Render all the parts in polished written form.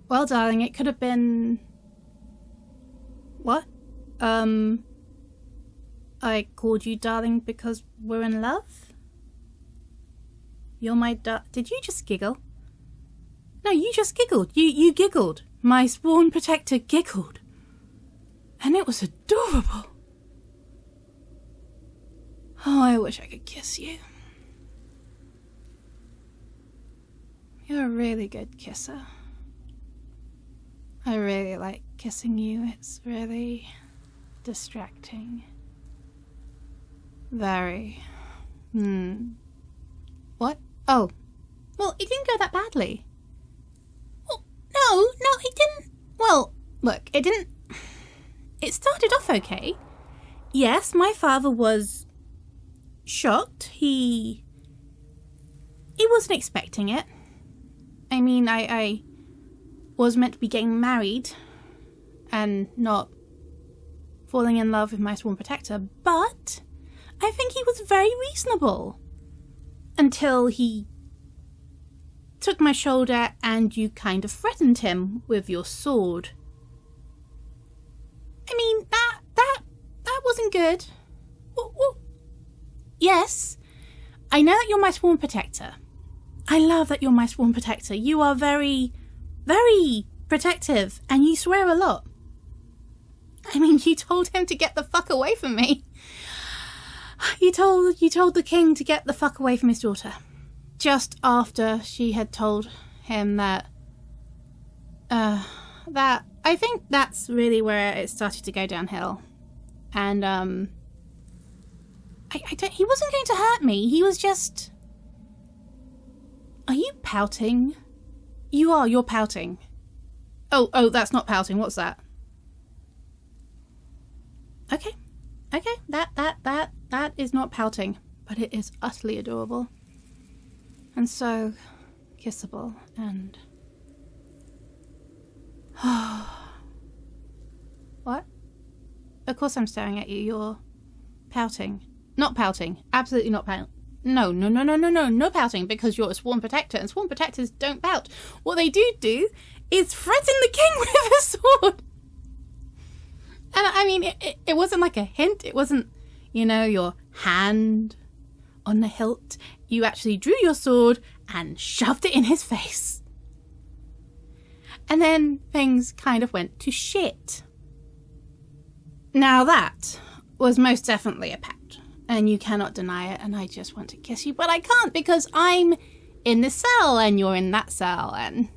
Well, darling, it could have been... What? I called you darling because we're in love? You're my Did you just giggle? No, you just giggled. You giggled. My sworn protector giggled. And it was adorable. Oh, I wish I could kiss you. You're a really good kisser. I really like kissing you. It's really distracting. Very. What? Oh. Well, it didn't go that badly. Well, no, it didn't. Well, look, it didn't. It started off okay. Yes, my father was shocked. He wasn't expecting it. I mean, I was meant to be getting married and not falling in love with my sworn protector, but I think he was very reasonable until he took my shoulder and you kind of threatened him with your sword. I mean, that wasn't good. Well, yes, I know that you're my sworn protector. I love that you're my sworn protector. You are very, very protective, and you swear a lot. I mean, you told him to get the fuck away from me. You told the king to get the fuck away from his daughter. Just after she had told him that I think that's really where it started to go downhill. And he wasn't going to hurt me. He was just... Are you pouting? You are, you're pouting. Oh, that's not pouting. What's that? Okay, that is not pouting, but it is utterly adorable. And so kissable and... What? Of course I'm staring at you. You're pouting. Not pouting. Absolutely not pouting. No. No pouting, because you're a sworn protector, and sworn protectors don't pout. What they do is threaten the king with a sword. And I mean, it wasn't like a hint. It wasn't, your hand on the hilt. You actually drew your sword and shoved it in his face. And then things kind of went to shit. Now that was most definitely a pout, and you cannot deny it, and I just want to kiss you, but I can't because I'm in this cell and you're in that cell, and...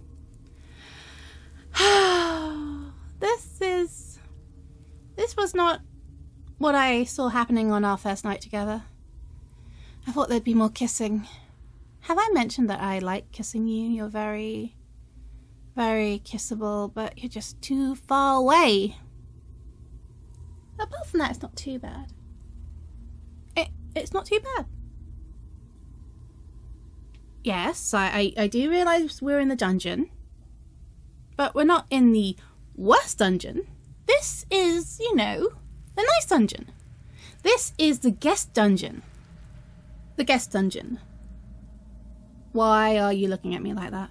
This was not what I saw happening on our first night together. I thought there'd be more kissing. Have I mentioned that I like kissing you? You're very, very kissable, but you're just too far away. Apart from that, it's not too bad. It's not too bad. Yes, I do realise we're in the dungeon, but we're not in the worst dungeon. This is, the nice dungeon. This is the guest dungeon. The guest dungeon. Why are you looking at me like that?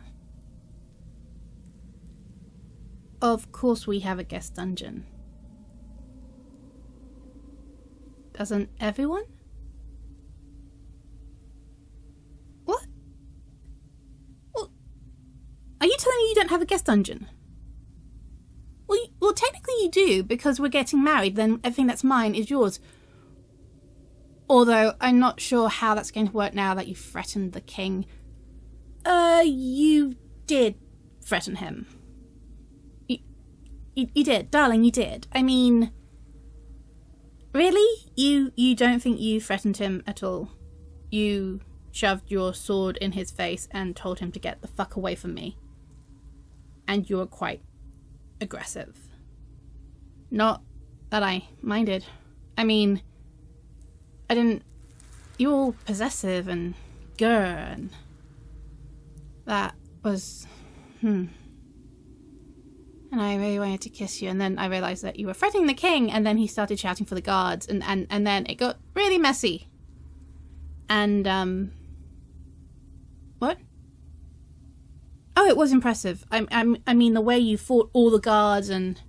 Of course we have a guest dungeon. Doesn't everyone? What? Well, are you telling me you don't have a guest dungeon? Well, technically you do, because we're getting married, then everything that's mine is yours. Although, I'm not sure how that's going to work now that you threatened the king. You did threaten him. You did, darling, you did. I mean... Really? You don't think you threatened him at all? You shoved your sword in his face and told him to get the fuck away from me. And you were quite aggressive. Not that I minded. I mean, I didn't... You're all possessive and grr, and that was... And I really wanted to kiss you, and then I realised that you were threatening the king, and then he started shouting for the guards, and then it got really messy. And, What? Oh, it was impressive. I mean, the way you fought all the guards, and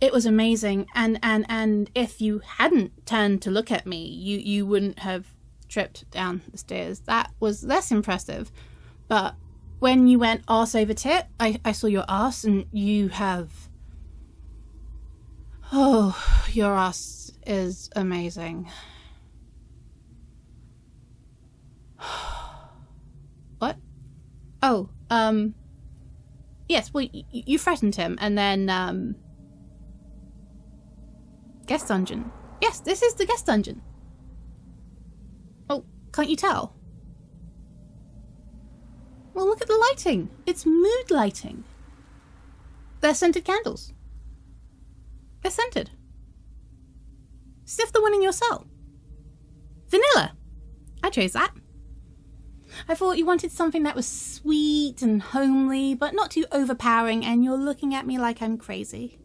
it was amazing. And if you hadn't turned to look at me, you wouldn't have tripped down the stairs. That was less impressive. But when you went arse over tit, I saw your ass, and you have... Oh, your ass is amazing. What? Oh, yes, well, you threatened him, and then, guest dungeon. Yes, this is the guest dungeon. Oh, can't you tell? Well, look at the lighting. It's mood lighting. They're scented candles. They're scented. Sniff the one in your cell. Vanilla. I chose that. I thought you wanted something that was sweet and homely, but not too overpowering, and you're looking at me like I'm crazy.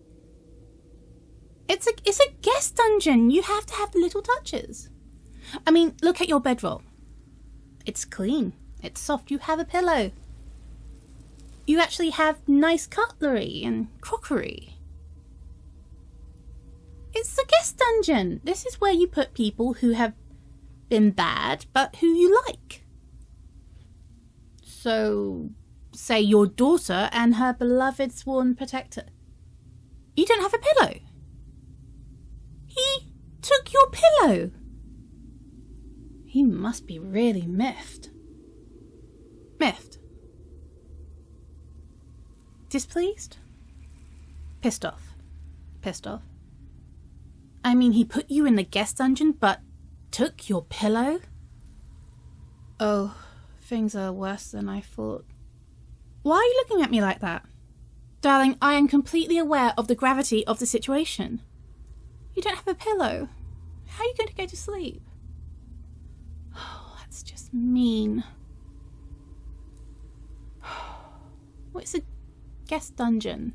It's a guest dungeon. You have to have the little touches. I mean, look at your bedroll. It's clean. It's soft. You have a pillow. You actually have nice cutlery and crockery. It's a guest dungeon. This is where you put people who have been bad, but who you like. So, say your daughter and her beloved sworn protector. You don't have a pillow. He took your pillow. He must be really miffed. Miffed. Displeased? Pissed off. Pissed off. I mean, he put you in the guest dungeon, but took your pillow? Oh, things are worse than I thought. Why are you looking at me like that? Darling, I am completely aware of the gravity of the situation. You don't have a pillow. How are you going to go to sleep? Oh, that's just mean. What's a guest dungeon?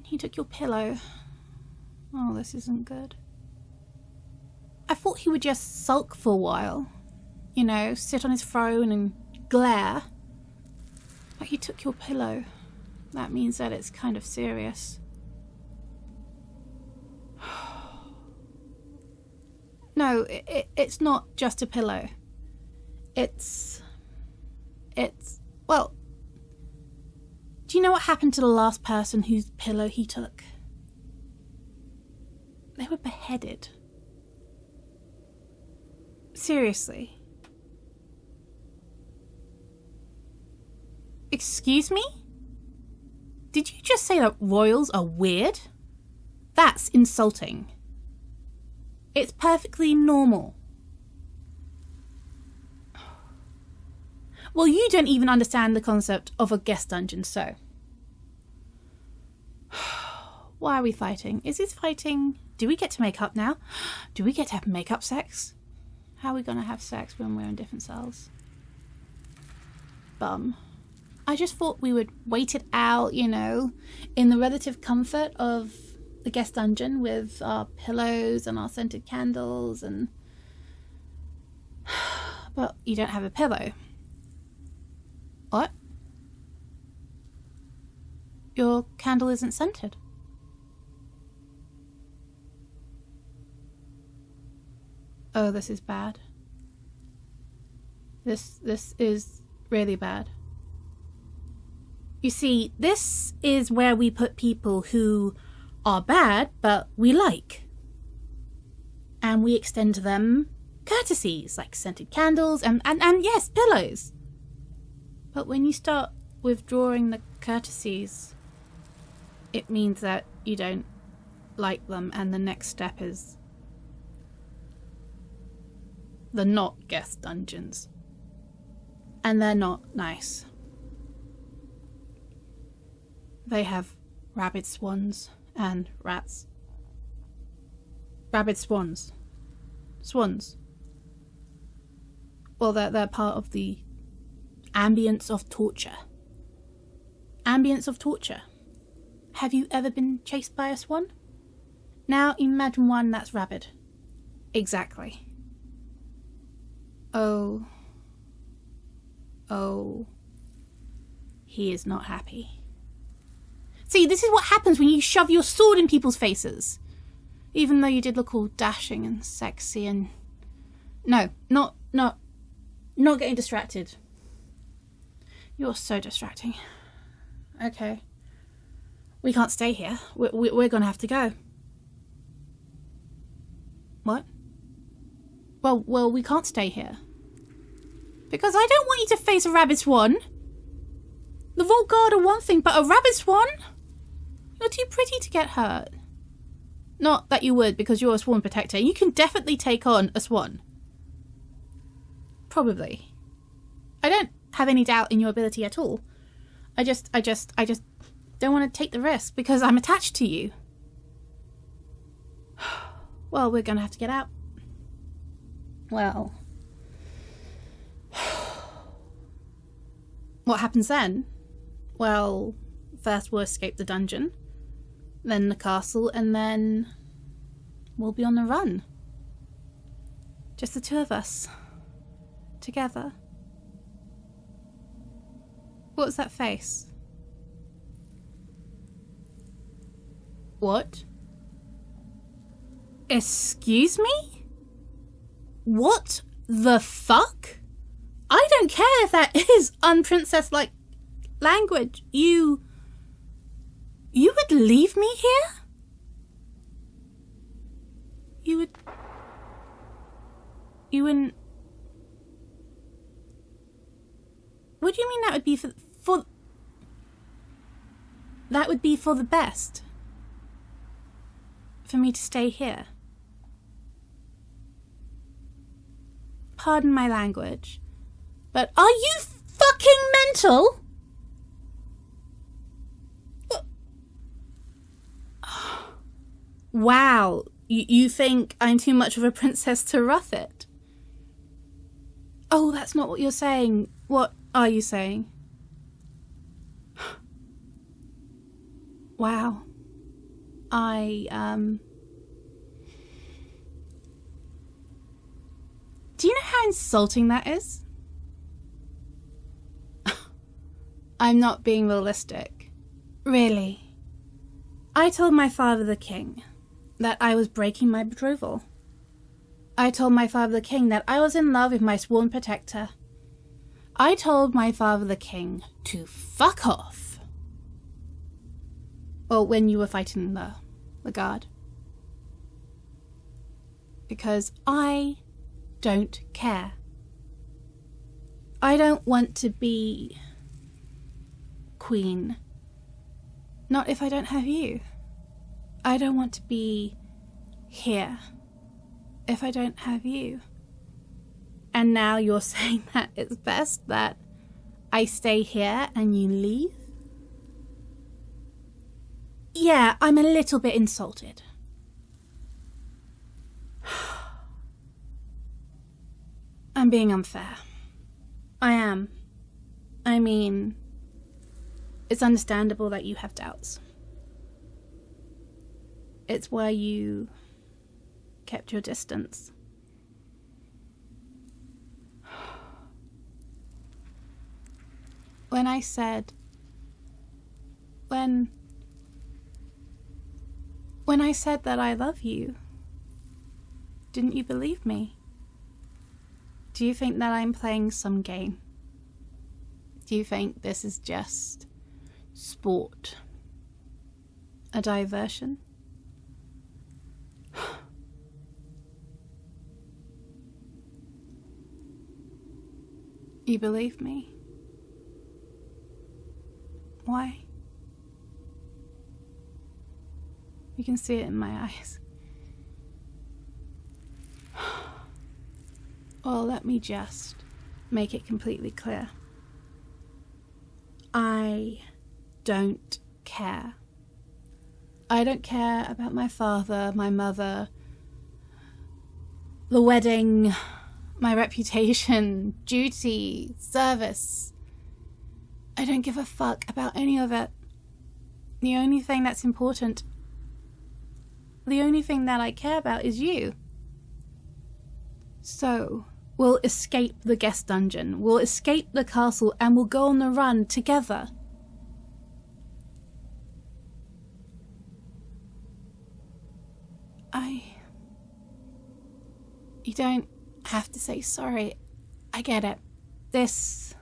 He took your pillow. Oh, this isn't good. I thought he would just sulk for a while. You know, sit on his throne and glare. But he took your pillow. That means that it's kind of serious. No, it's not just a pillow. It's... Well... Do you know what happened to the last person whose pillow he took? They were beheaded. Seriously. Excuse me? Did you just say that royals are weird? That's insulting. It's perfectly normal. Well, you don't even understand the concept of a guest dungeon, so... Why are we fighting? Is this fighting? Do we get to make up now? Do we get to have make-up sex? How are we going to have sex when we're in different cells? Bum. I just thought we would wait it out, you know, in the relative comfort of the guest dungeon with our pillows and our scented candles and... But you don't have a pillow. What? Your candle isn't scented. Oh, this is bad. This is really bad. You see, this is where we put people who are bad, but we like. And we extend to them courtesies, like scented candles and yes, pillows. But when you start withdrawing the courtesies, it means that you don't like them, and the next step is the not guest dungeons. And they're not nice. They have rabid swans and rats. Rabid swans. Swans. Well, they're part of the ambience of torture. Ambience of torture. Have you ever been chased by a swan? Now imagine one that's rabid. Exactly. Oh. Oh, he is not happy. See, this is what happens when you shove your sword in people's faces. Even though you did look all dashing and sexy and... No, not getting distracted. You're so distracting. Okay. We can't stay here. We're gonna have to go. What? Well, we can't stay here. Because I don't want you to face a rabbit swan. The Vault Guard are one thing, but a rabbit swan? You're too pretty to get hurt. Not that you would, because you're a swan protector. You can definitely take on a swan. Probably. I don't have any doubt in your ability at all. I just don't want to take the risk because I'm attached to you. Well, we're gonna have to get out. Well. What happens then? Well, first we'll escape the dungeon, then the castle, and then we'll be on the run. Just the two of us. Together. What was that face? What? Excuse me? What the fuck? I don't care if that is unprincess-like language. You would leave me here? You wouldn't... What do you mean that would be for... That would be for the best? For me to stay here? Pardon my language, but are you fucking mental? Wow, you think I'm too much of a princess to rough it? Oh, that's not what you're saying. What are you saying? Wow. Do you know how insulting that is? I'm not being realistic. Really. I told my father the king that I was breaking my betrothal. I told my father the king that I was in love with my sworn protector. I told my father the king to fuck off. Well, when you were fighting the guard. Because I don't care. I don't want to be queen. Not if I don't have you. I don't want to be here if I don't have you. And now you're saying that it's best that I stay here and you leave? Yeah, I'm a little bit insulted. I'm being unfair. I am. I mean, it's understandable that you have doubts. It's why you kept your distance. When I said... When I said that I love you, didn't you believe me? Do you think that I'm playing some game? Do you think this is just sport? A diversion? You believe me? Why? You can see it in my eyes. Well, let me just make it completely clear. I don't care. I don't care about my father, my mother, the wedding, my reputation, duty, service. I don't give a fuck about any of it. The only thing that's important, the only thing that I care about is you. So, We'll escape the guest dungeon. We'll escape the castle and we'll go on the run together. You don't have to say sorry. I get it. This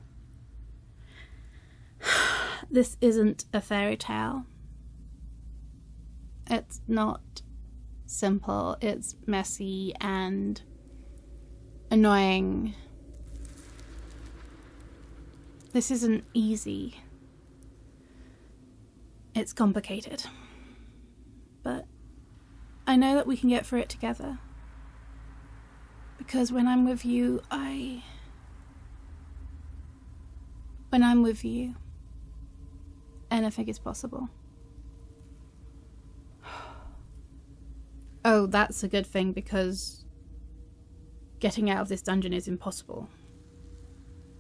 isn't a fairy tale. It's not simple. It's messy and annoying. This isn't easy. It's complicated. But I know that we can get through it together. Because when I'm with you, when I'm with you, anything is possible. Oh, that's a good thing, because getting out of this dungeon is impossible.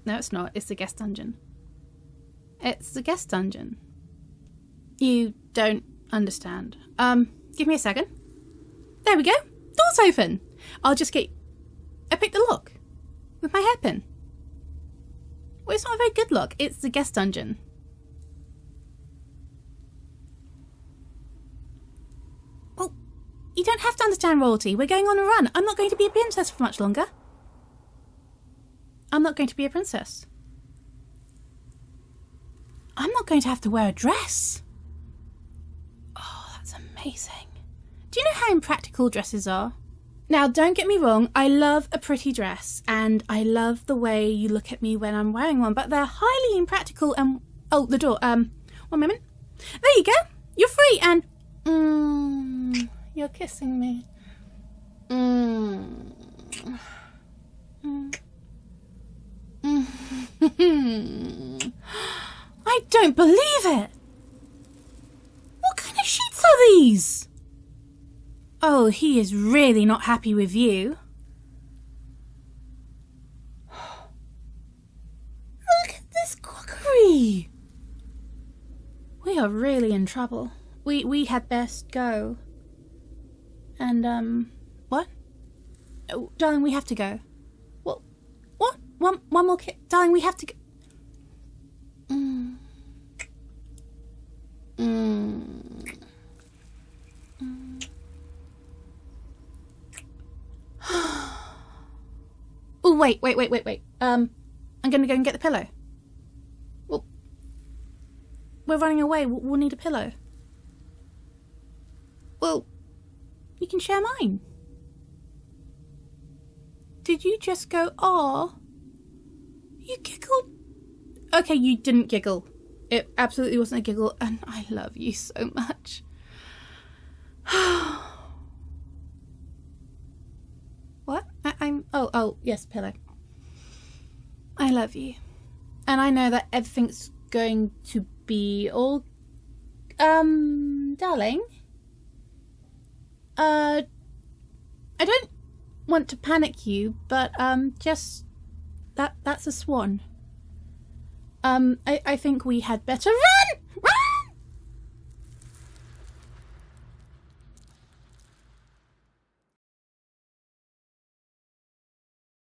No, it's not. It's the guest dungeon. It's the guest dungeon. You don't understand. Give me a second. There we go. Door's open. I'll just get... I picked the lock with my hairpin. Well, it's not a very good lock. It's the guest dungeon. Well, you don't have to understand royalty. We're going on a run. I'm not going to be a princess for much longer. I'm not going to be a princess. I'm not going to have to wear a dress. Oh, that's amazing. Do you know how impractical dresses are? Now, don't get me wrong, I love a pretty dress, and I love the way you look at me when I'm wearing one, but they're highly impractical and... Oh, the door. One moment. There you go. You're free, and... you're kissing me. I don't believe it! What kind of sheets are these? Oh, he is really not happy with you. Look at this crockery! We are really in trouble. We had best go. And, what? Oh, darling, we have to go. What? One more darling, we have to go. Oh, wait. I'm gonna go and get the pillow. Well, we're running away. We'll need a pillow. Well, you can share mine. Did you just go, "Aw"? You giggled? Okay, you didn't giggle. It absolutely wasn't a giggle, and I love you so much. What? Oh, yes, pillow. I love you. And I know that everything's going to be all... darling? I don't want to panic you, but, just... That's a swan. I think we had better run!